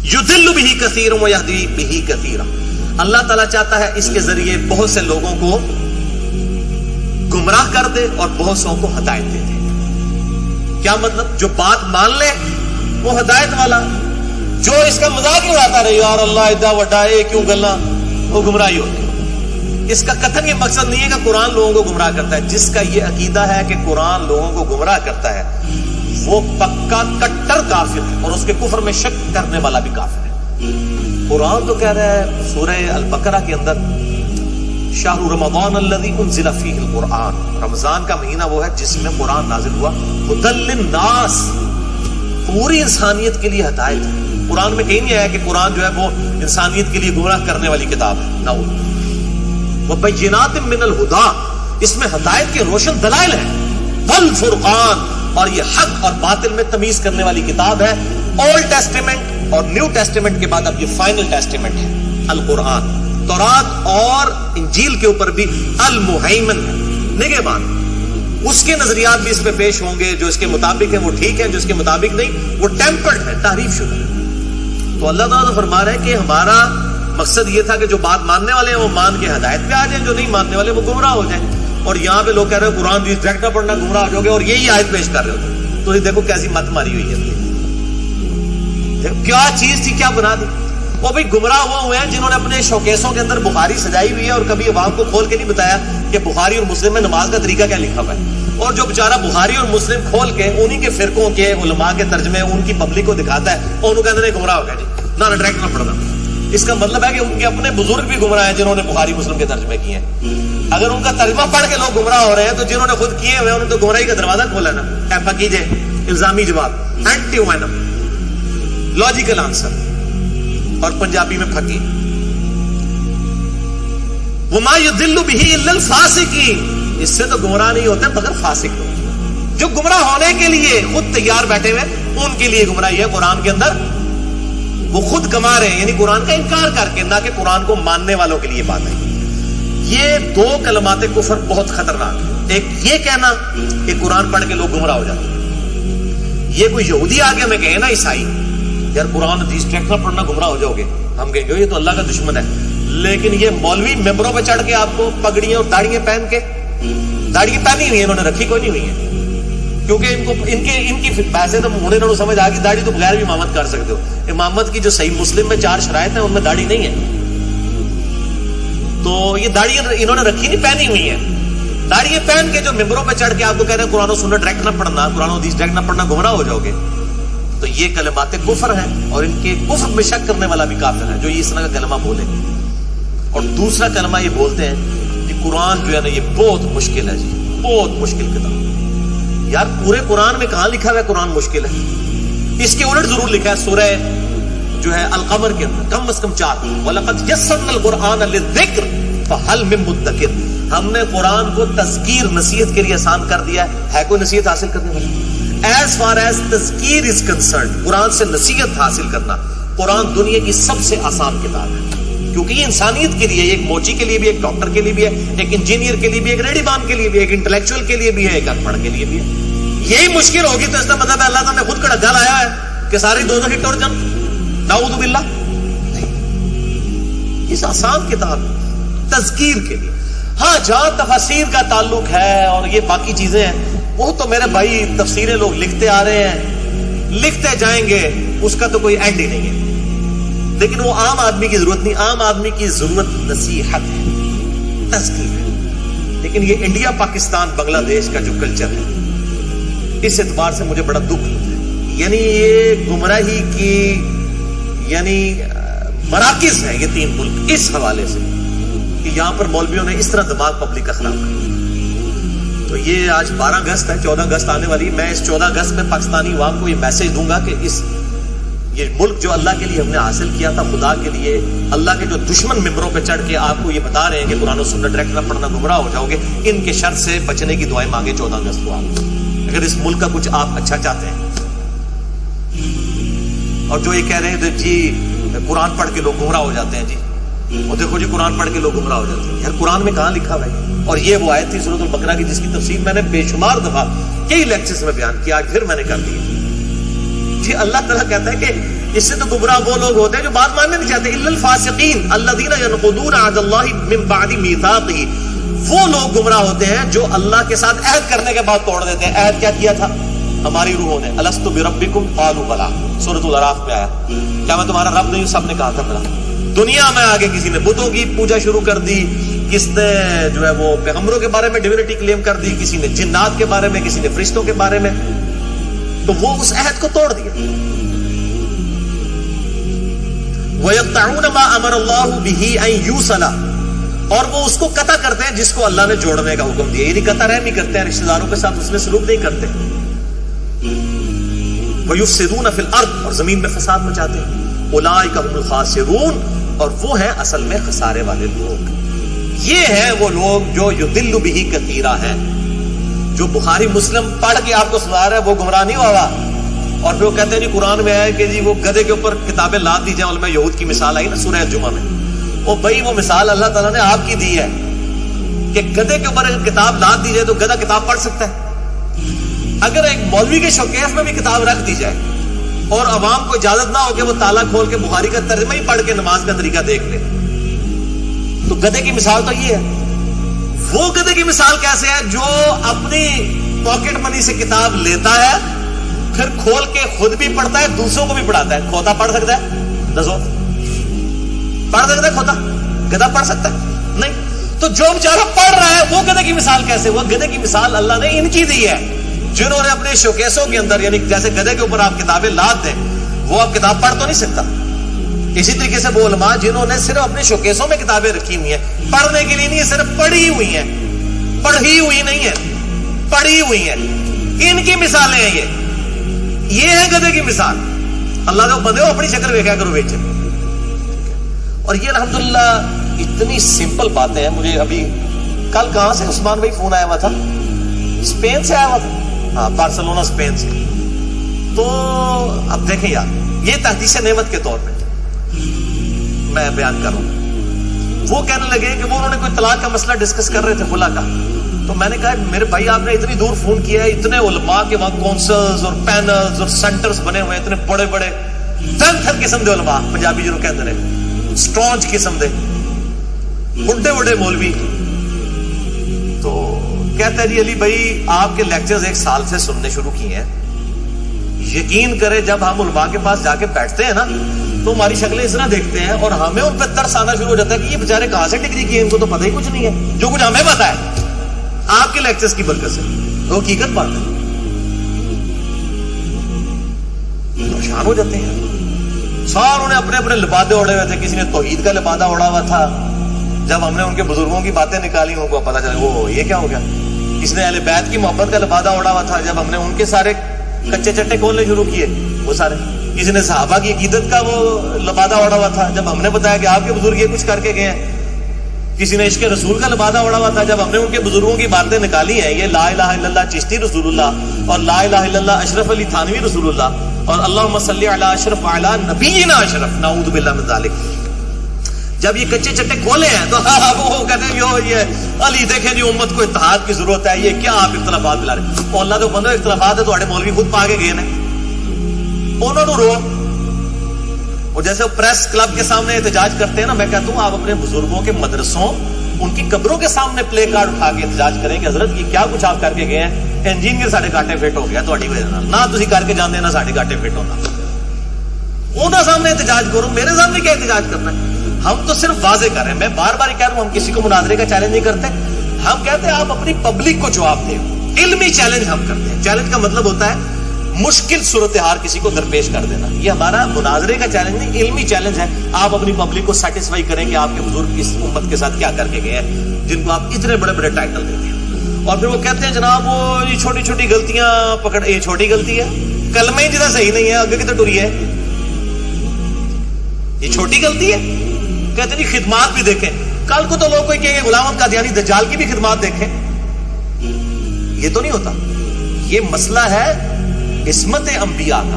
یضل بہ کثیر و یہدی بہ کثیرا، اللہ تعالیٰ چاہتا ہے اس کے ذریعے بہت سے لوگوں کو گمراہ کر دے اور بہت سو کو ہدایت دے دے۔ کیا مطلب؟ جو بات مان لے وہ ہدایت والا، جو اس کا مذاق اڑاتا رہے یار اللہ ایڈا وڈا ہے کیوں گلا، وہ گمراہی ہوتی ہے۔ اس کا قطعاً یہ مقصد نہیں ہے کہ قرآن لوگوں کو گمراہ کرتا ہے۔ جس کا یہ عقیدہ ہے کہ قرآن لوگوں کو گمراہ کرتا ہے وہ پکا کٹر کافر ہے، اور اس کے کفر میں شک کرنے والا بھی کافر ہے۔ قرآن تو کہہ رہا ہے سورہ البقرہ کے اندر شہر رمضان الذی انزل فیہ القرآن، رمضان کا مہینہ وہ ہے جس میں قرآن نازل ہوا، ھدی للناس، پوری انسانیت کے لیے ہدایت ہے۔ قرآن میں کہیں نہیں آیا کہ قرآن جو ہے وہ انسانیت کے لیے گمراہ کرنے والی کتاب ہے، نہ وبینات من الہدی، اس میں ہدایت کے روشن دلائل ہیں، والفرقان، اور یہ حق اور باطل میں تمیز کرنے والی کتاب ہے۔ اولڈ ٹیسٹیمنٹ اور نیو ٹیسٹیمنٹ کے بعد اب یہ فائنل ٹیسٹیمنٹ ہے القرآن۔ تورات اور انجیل کے اوپر بھی المہیمن ہے، نگہبان۔ اس کے نظریات بھی اس پہ پیش ہوں گے، جو اس کے مطابق ہیں وہ ٹھیک ہے، جو اس کے مطابق نہیں وہ ٹیمپرڈ ہے، تحریف شدہ ہے۔ تو اللہ تعالیٰ فرما رہا ہے کہ ہمارا مقصد یہ تھا کہ جو بات ماننے والے ہیں وہ مان کے ہدایت پہ آ جائیں، جو نہیں ماننے والے وہ گمراہ ہو جائیں۔ اور یہاں پہ لوگ کہہ رہے ہیں قرآن ڈائریکٹ نہ پڑھنا گمراہ ہو جاؤ گے، اور یہی آیت پیش کر رہے ہوتے۔ تو یہ دیکھو کیسی مت ماری ہوئی ہے، کیا چیز تھی، کیا بنا دی۔ وہ بھی گمراہ ہوئے ہیں جنہوں نے اپنے شوکیسوں کے اندر بخاری سجائی ہوئی ہے اور کبھی عوام کو کھول کے نہیں بتایا کہ بخاری اور مسلم میں نماز کا طریقہ کیا لکھا ہوا ہے، اور جو بیچارہ بخاری اور مسلم کھول کے انہی کے فرقوں کے علماء کے ترجمے ان کی پبلک کو دکھاتا ہے، اور ان کو کہتے ہیں گمراہ ہو گیا جی، نہ ڈائریکٹ نہ پڑھنا۔ اس کا مطلب ہے کہ ان کے اپنے بزرگ بھی گمراہ ہیں جنہوں نے بخاری مسلم کے ترجمے کیے ہیں۔ اگر ان کا ترجمہ پڑھ کے لوگ گمراہ ہو رہے ہیں تو جنہوں نے خود کیے ہوئے انہوں نے تو گمراہی کا دروازہ کھولا نا۔ ایپا کیجئے الزامی جواب، اینٹی وینم، لاجیکل آنسر، اور پنجابی میں پھکی۔ وما یضل بہ الا الفاسقین، اس سے تو گمراہ نہیں ہوتے مگر فاسق لوگ، جو گمراہ ہونے کے لیے خود تیار بیٹھے ہوئے ان کے لیے گمراہی ہے قرآن کے اندر۔ وہ خود کما رہے ہیں، یعنی قرآن کا انکار کر کے، نہ کہ قرآن کو ماننے والوں کے لیے بات ہے۔ یہ دو کلمات کفر بہت خطرناک ہے۔ ایک یہ کہنا کہ قرآن پڑھ کے لوگ گمراہ ہو جاتے ہیں، یہ کوئی یہودی آگے ہمیں کہے نا عیسائی یار قرآن حدیث ٹیکسٹ نہ پڑھنا گمراہ ہو جاؤ گے، ہم کہیں گے یہ تو اللہ کا دشمن ہے۔ لیکن یہ مولوی ممبروں پہ چڑھ کے آپ کو پگڑیاں اور داڑیاں پہن کے، داڑھی پہنی ہوئی ہے انہوں نے، رکھی کوئی نہیں ہوئی ہے، کیونکہ ان کو ان کی ویسے تو انہوں نے سمجھ آ گئی داڑھی تو بغیر بھی امامت کر سکتے ہو۔ امامت کی جو صحیح مسلم میں 4 شرائط ہیں ان میں داڑھی نہیں ہے، تو یہ داڑھی انہوں نے رکھی نہیں، پہنی ہوئی ہے۔ داڑھی پہن کے جو ممبروں پہ چڑھ کے آپ کو کہہ رہے ہیں قرآن و سنت ڈائریکٹ نہ پڑھنا، قرآن و حدیث ڈائریکٹ نہ پڑھنا، گمراہ ہو جاؤ گے، تو یہ کلمات کفر ہیں، اور ان کے کفر میں شک کرنے والا بھی کافر ہے جو اس طرح کا کلمہ بولے۔ اور دوسرا کلمہ یہ بولتے ہیں کہ قرآن جو ہے نا یہ بہت مشکل ہے جی، بہت مشکل کتاب۔ یار پورے قرآن میں کہاں لکھا ہوا ہے قرآن مشکل ہے؟ اس کے الٹ ضرور لکھا ہے سورہ جو ہے القمر کے اندر کم از کم 4 وَلَقَدْ يَسَّرْنَا الْقُرْآنَ لِلذِّكْرِ فَهَلْ مِن مُدَّكِرٍ، ہم نے قرآن کو تذکیر نصیحت کے لیے آسان کر دیا ہے کوئی نصیحت حاصل کرنے والا؟ ایز فار ایز تذکیر از کنسرنڈ، قرآن سے نصیحت حاصل کرنا، قرآن دنیا کی سب سے آسان کتاب ہے، کیونکہ یہ انسانیت کے لیے، ایک موچی کے لیے بھی، ایک ڈاکٹر کے لیے بھی ہے، ایک انجینئر کے لیے بھی، ایک ریڈی بان کے لیے بھی، ایک انٹلیکچوئل کے لیے بھی ہے، ایک ان پڑھ کے لیے بھی ہے۔ یہی مشکل ہوگی تو اس کا مطلب ہے اللہ تعالیٰ نے خود کا ڈگا لایا ہے کہ ساری دوزخ کی ٹور جن، نعوذ باللہ، نہیں، یہ آسان کتاب تذکیر کے لیے۔ ہاں جہاں تفاسیر کا تعلق ہے اور یہ باقی چیزیں ہیں وہ تو میرے بھائی تفسیریں لوگ لکھتے آ رہے ہیں، لکھتے جائیں گے، اس کا تو کوئی اینڈ ہی نہیں ہے۔ لیکن وہ عام آدمی کی ضرورت نہیں، عام آدمی کی ضرورت نصیحت ہے، تذکیر ہے۔ لیکن یہ انڈیا پاکستان بنگلہ دیش کا جو کلچر ہے اس اعتبار سے مجھے بڑا دکھ ہوتا ہے، یعنی یہ گمراہی کی یعنی مراکز ہیں یہ 3 ملک اس حوالے سے کہ یہاں پر مولویوں نے اس طرح دماغ پبلک کا خراب کیا۔ تو یہ آج 12 اگست ہے، 14 اگست آنے والی، میں اس 14 اگست میں پاکستانی عوام کو یہ میسج دوں گا کہ یہ ملک جو اللہ کے لیے ہم نے حاصل کیا تھا، خدا کے لیے، اللہ کے جو دشمن ممبروں پہ چڑھ کے آپ کو یہ بتا رہے ہیں کہ قرآن و سنت ڈائریکٹ نہ پڑھنا گمراہ ہو جاؤ گے، ان کے شر سے بچنے کی دعائیں مانگے 14 اگست کو آپ، اگر اس ملک کا کچھ آپ اچھا چاہتے ہیں۔ اور جو یہ کہہ رہے ہیں جی قرآن پڑھ کے لوگ گمراہ ہو جاتے ہیں، جی وہ دیکھو جی قرآن پڑھ کے لوگ گمراہ ہو جاتے ہیں، یار قرآن میں کہاں لکھا ہوا ہے؟ اور یہ وہ آیت تھی سورۃ البقرہ کی جس کی تفسیر میں نے بے شمار دفعہ کئی لیکچرز میں بیان کیا، آج پھر میں نے کر دی۔ پھر اللہ تعالیٰ کہتا ہے کہ اس سے تو گمراہ وہ لوگ ہوتے ہیں جو بات ماننے نہیں چاہتے. الا الفاسقین الذین ینقضون عہد اللہ من بعد میثاقہ, وہ لوگ گمراہ ہوتے ہیں جو اللہ کے ساتھ عہد کرنے کے بعد توڑ دیتے ہیں. عہد کیا کیا تھا ہماری روحوں نے؟ الست بربکم قالوا بلا, سورۃ الاعراف میں آیا, کیا میں تمہارا رب نہیں ہوں؟ سب نے کہا تھا بلا. دنیا میں آگے کسی نے بتوں کی پوجا شروع کر دی, کس نے جو ہے وہ پیغمبروں کے بارے میں ڈیوینٹی کلیم کر دی, کسی نے جنات کے بارے میں, کسی نے فرشتوں کے بارے میں, تو وہ اس عہد کو توڑ دیا. وَيَقْطَعُونَ مَا أَمَرَ اللَّهُ بِهِ أَن يُوصَلَ, اور وہ اس کو قطع کرتے ہیں جس کو اللہ نے جوڑنے کا حکم دیا. یعنی قطع رحمی کرتے ہیں, رشتہ داروں کے ساتھ اس میں سلوک نہیں کرتے. وَيُفْسِدُونَ فِي الْأَرْضِ, اور زمین میں فساد مچاتے ہیں. اولئک هم الخاسرون, اور وہ ہیں اصل میں خسارے والے لوگ. یہ ہیں وہ لوگ جو یضل بہ کثیرا ہے, جو بخاری مسلم پڑھ کے آپ کو سنا رہا ہے وہ گمراہ نہیں ہوا. اور پھر وہ کہتے ہیں جی قرآن میں ہے کہ جی وہ گدھے کے اوپر کتابیں لاد دی جائیں. علماء یہود کی مثال آئی نا سورہ جمعہ میں, وہ بھائی وہ مثال اللہ تعالیٰ نے آپ کی دی ہے کہ گدھے کے اوپر اگر کتاب لاد دی جائے تو گدھا کتاب پڑھ سکتا ہے. اگر ایک مولوی کے شوکیس میں بھی کتاب رکھ دی جائے اور عوام کو اجازت نہ ہو کہ وہ تالا کھول کے بخاری کا ترجمہ ہی پڑھ کے نماز کا طریقہ دیکھ لے, تو گدھے کی مثال تو یہ ہے. وہ گدھے کی مثال کیسے ہے جو اپنی پاکٹ منی سے کتاب لیتا ہے, پھر کھول کے خود بھی پڑھتا ہے, دوسروں کو بھی پڑھاتا ہے. کھوتا پڑھ سکتا ہے؟ دسو, پڑھ سکتا ہے کھوتا؟ گدھا پڑھ سکتا ہے؟ نہیں. تو جو بیچارہ پڑھ رہا ہے وہ گدھے کی مثال کیسے؟ وہ گدھے کی مثال اللہ نے ان کی دی ہے جنہوں نے اپنے شوکیسوں کے اندر, یعنی جیسے گدھے کے اوپر آپ کتابیں لاد دیں, وہ اب کتاب پڑھ تو نہیں سکتا. اسی طریقے سے وہ علماء جنہوں نے صرف اپنے شوکیسوں میں کتابیں رکھی ہوئی ہیں, پڑھنے کے لیے نہیں ہے, صرف پڑھی ہوئی ہیں, پڑھی ہوئی نہیں ہے, پڑھی ہوئی ہیں, ان کی مثالیں ہیں. یہ ہے گدھے کی مثال. اللہ کا بندے ہو اپنی شکل دیکھا کرو بیچے. اور یہ الحمدللہ اتنی سمپل باتیں ہیں. مجھے ابھی کل کہاں سے عثمان بھائی فون آیا ہوا تھا, اسپین سے آیا ہوا تھا, ہاں بارسلونا اسپین سے. تو اب دیکھیں یار, یہ تحدیث نعمت کے طور پہ میں بیان کر رہا ہوں. وہ کہنے لگے کہ وہ انہوں نے کوئی طلاق کا مسئلہ ڈسکس کر رہے تھے خلا کا. تو میں نے کہا میرے بھائی آپ نے اتنی دور فون کیا ہے, اتنے علماء کے وہاں کونسلز اور پینلز اور سینٹرز بنے ہوئے ہیں, اتنے بڑے بڑے تھر قسم دے علماء, پنجابی جنہوں کہتے ہیں سٹرونج قسم دے بڑے بڑے مولوی. تو کہتا ہے جی علی بھائی آپ کے لیکچرز 1 سال سے سننے شروع کیے ہیں, یقین کرے جب ہم علماء کے پاس جا کے بیٹھتے ہیں نا تو ہماری شکلیں اس طرح دیکھتے ہیں اور ہمیں ان پہ ترس آنا شروع ہو جاتا ہے کہ یہ بیچارے کہاں سے ڈگری کی, ان کو تو پتہ ہی کچھ نہیں ہے. جو کچھ ہمیں پتا ہے آپ کے لیکچرز کی برکت سے وہ حقیقت بات ہے. پریشان ہو جاتے ہیں. ساروں نے اپنے اپنے لبادے اوڑے ہوئے تھے. کسی نے توحید کا لبادہ اوڑا ہوا تھا, جب ہم نے ان کے بزرگوں کی باتیں نکالی ان کو پتا چلا وہ یہ کیا ہو گیا. کسی نے اہل بیت کی محبت کا لبادہ اوڑا ہوا تھا, جب ہم نے ان کے سارے کچے چٹے کھولنے شروع کیے وہ سارے. کسی نے صحابہ کی عقیدت کا وہ لبادہ اوڑا ہوا تھا, جب ہم نے بتایا کہ آپ کے بزرگ یہ کچھ کر کے گئے ہیں. کسی نے عشق رسول کا لبادہ اوڑا ہوا تھا, جب ہم نے ان کے بزرگوں کی باتیں نکالی ہیں, یہ لا الہ الا اللہ چشتی رسول اللہ اور لا الہ الا اللہ اشرف علی تھانوی رسول اللہ اور اللہم صلی علی اشرف علی نبینا اشرف نعوذ باللہ من ذالک. جب یہ کچے چٹے کھولے ہیں تو وہ کہتے ہیں یہ علی دیکھیں جی امت کو اتحاد کی ضرورت ہے, یہ کیا آپ اختلافات ملا رہے ہیں. اللہ تو بندو اختلافات ہے, تھوڑے مولوی خود پا کے گئے ہیں, انہوں نے رو. اور جیسے وہ پریس کلب کے سامنے احتجاج کرتے ہیں نا, میں کہتا ہوں آپ اپنے بزرگوں کے مدرسوں ان کی قبروں کے سامنے پلے کارڈ اٹھا کے احتجاج کریں کہ حضرت یہ کیا کچھ آپ کر کے گئے ہیں, انجینئر ساڈے گاٹے فٹ ہو گیا تہاڈی وجہ نال, نہ تسی کر کے جاندے نہ ساڈے گاٹے فٹ ہونا. انہاں سامنے احتجاج کرو, میرے سامنے کیا احتجاج کرنا ہے. ہم تو صرف واضح کر رہے ہیں, میں بار بار کہہ رہا ہوں ہم کسی کو مناظرے کا چیلنج نہیں کرتے. ہم کہتے ہیں آپ اپنی پبلک کو جواب دیں. علمی چیلنج ہم کرتے ہیں. چیلنج کا مطلب ہوتا ہے مشکل صورتحال کسی کو درپیش کر دینا. یہ ہمارا مناظرے کا چیلنج نہیں, علمی چیلنج ہے. آپ اپنی پبلک کو سیٹسفائی کریں کہ آپ کے بزرگ اس امت کے ساتھ کیا کر کے گئے ہیں, جن کو آپ اتنے بڑے بڑے ٹائٹل دیتے ہیں. اور پھر وہ کہتے ہیں جناب وہ یہ چھوٹی چھوٹی غلطیاں پکڑ, یہ چھوٹی غلطی ہے, کلمہ ہی جتنا صحیح نہیں ہے, آگے کتنے ٹری ہے, یہ چھوٹی غلطی ہے. کہتے ہیں جی خدمات بھی دیکھیں. کل کو تو لوگ کوئی کہیں گے غلام احمد قادیانی دجال کی بھی خدمات دیکھیں. یہ تو نہیں ہوتا. یہ مسئلہ ہے عصمت انبیاء کا.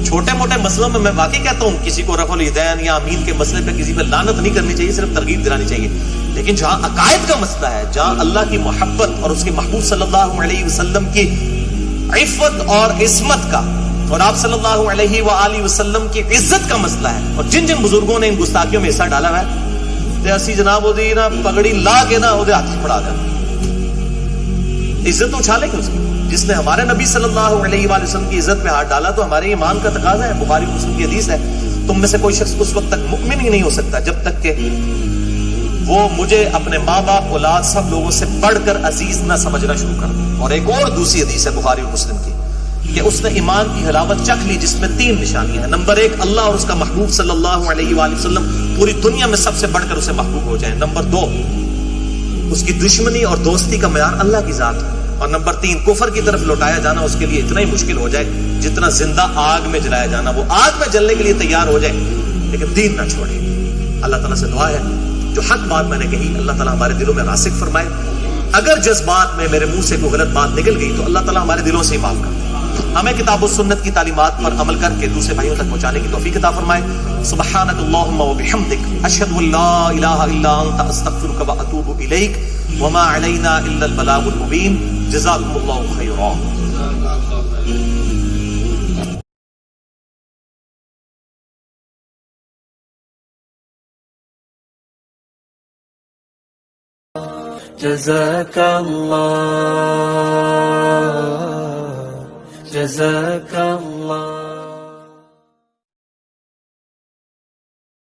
چھوٹے موٹے مسئلوں میں واقعی کہتا ہوں کسی کو رفع الیدین یا امین کے مسئلے پہ کسی پہ لعنت نہیں کرنی چاہیے, صرف ترغیب دلانی چاہیے. لیکن جہاں عقائد کا مسئلہ ہے, جہاں اللہ کی محبت اور اس کے محبوب صلی اللہ علیہ وسلم کی عفت اور عصمت کا اور آپ صلی اللہ علیہ وآلہ وسلم کی عزت کا مسئلہ ہے. اور جن جن بزرگوں نے ان گستاخیوں میں حصہ ڈالا ہوا ہے تے اسی جناب وہ نا پگڑی لا کے نا وہ ہاتھ پڑا دیا, عزت اچھالے گا اس کی. جس نے ہمارے نبی صلی اللہ علیہ وآلہ وسلم کی عزت پہ ہاتھ ڈالا تو ہمارے ایمان کا تقاضا ہے. بخاری مسلم کی حدیث ہے, تم میں سے کوئی شخص اس وقت تک مؤمن ہی نہیں ہو سکتا جب تک کہ وہ مجھے اپنے ماں باپ اولاد سب لوگوں سے بڑھ کر عزیز نہ سمجھنا شروع کر دے. اور ایک اور دوسری حدیث ہے بخاری اور مسلم کی کہ اس نے ایمان کی حلاوت چکھ لی جس میں 3 نشانیاں ہیں. نمبر 1, اللہ اور اس کا محبوب صلی اللہ علیہ وآلہ وسلم پوری دنیا میں سب سے بڑھ کر اسے محبوب ہو جائیں. نمبر 2, اس کی دشمنی اور دوستی کا معیار اللہ کی ذات ہے. اور نمبر 3, کفر کی طرف لوٹایا جانا اس کے لیے اتنا ہی مشکل ہو جائے جتنا زندہ آگ میں جلایا جانا. وہ آگ میں جلنے کے لیے تیار ہو جائے لیکن دین نہ چھوڑے. اللہ تعالیٰ سے دعا ہے جو حق بات میں نے کہی اللہ تعالیٰ ہمارے دلوں میں راسخ فرمائے. اگر جذبات میں میرے منہ سے کوئی غلط بات نکل گئی تو اللہ تعالیٰ ہمارے دلوں سے ہی معاف کر دے. ہمیں کتاب و سنت کی تعلیمات پر عمل کر کے دوسرے بھائیوں تک پہنچانے کی توفیق عطا فرمائے. سبحانک اللہم و بحمدک اشہد ان لا الہ الا انت استغفرک و اتوب الیک وما علینا الا البلاغ المبین. جزاکم اللہ خیرا. جزاک اللہ جزاک